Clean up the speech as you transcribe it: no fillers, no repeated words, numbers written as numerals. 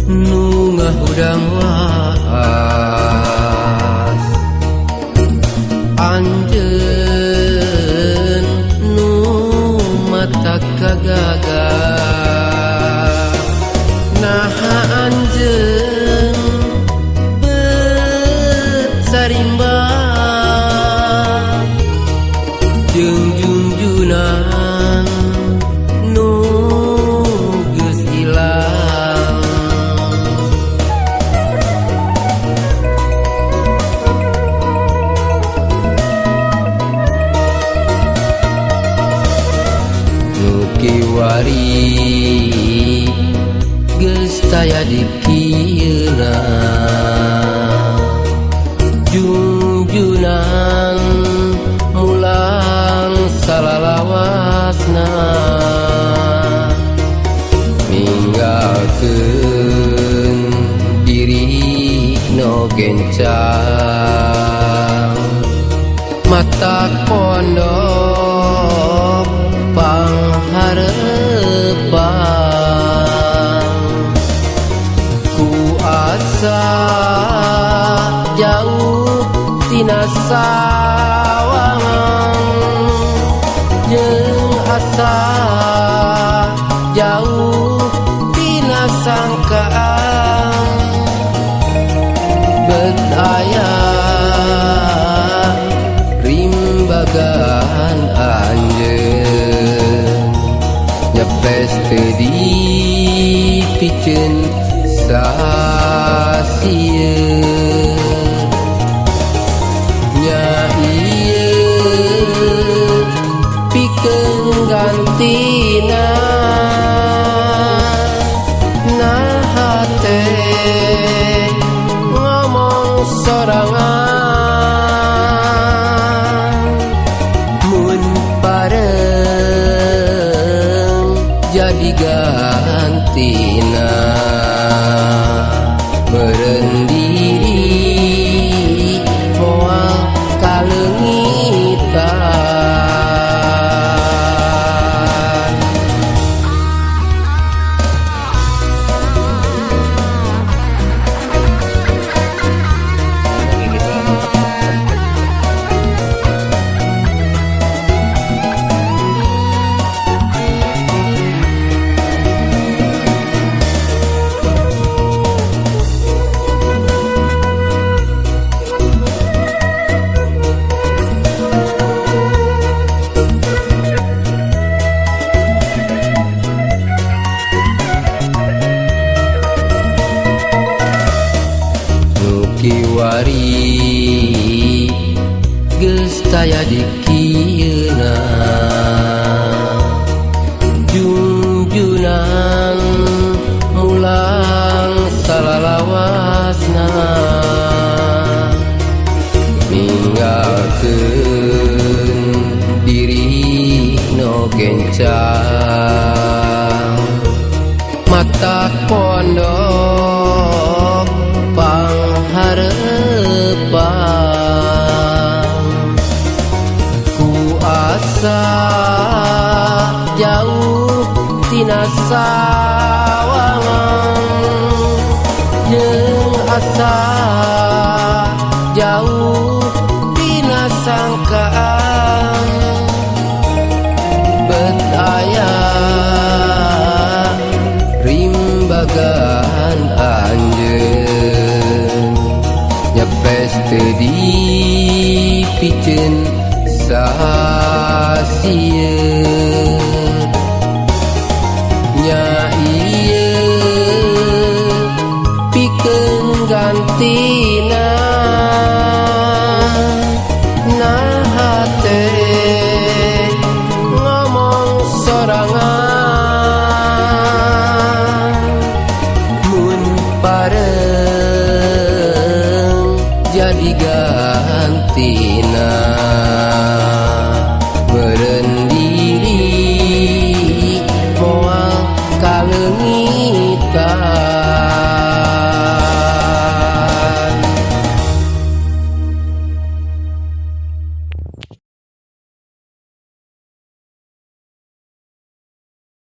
nu ngahudang waas anjeun nu mata kagagas naha anjeun sarimba jeung junjunan nu geus ilang nu kiwari geus taya di kieuna junjunan mulang salalawasna ninggalkeun diri no gencang mata pondok pangharepan ku asa jauh tina sawangan jeung asa jauh tina sangkaan bet aya rimbagan anjeun nyepes teu dipikeun sasieun gantina naha teh ngomong sorangan mun pareng jadi gantina meureun diri moal kaleungitan kiwari geus taya di kieuna junjunan mulang salalawasna ninggalkeun diri no gencang mata pondok pangharepan ku asa jauh tina sawangan jeung asa jauh tina sangkaan bet aya rimbagan anjeun nyepes teu dipikeun sasieun nya ieu pikeun gantina naha teh ngomong sorangan mun pareng jadi gantina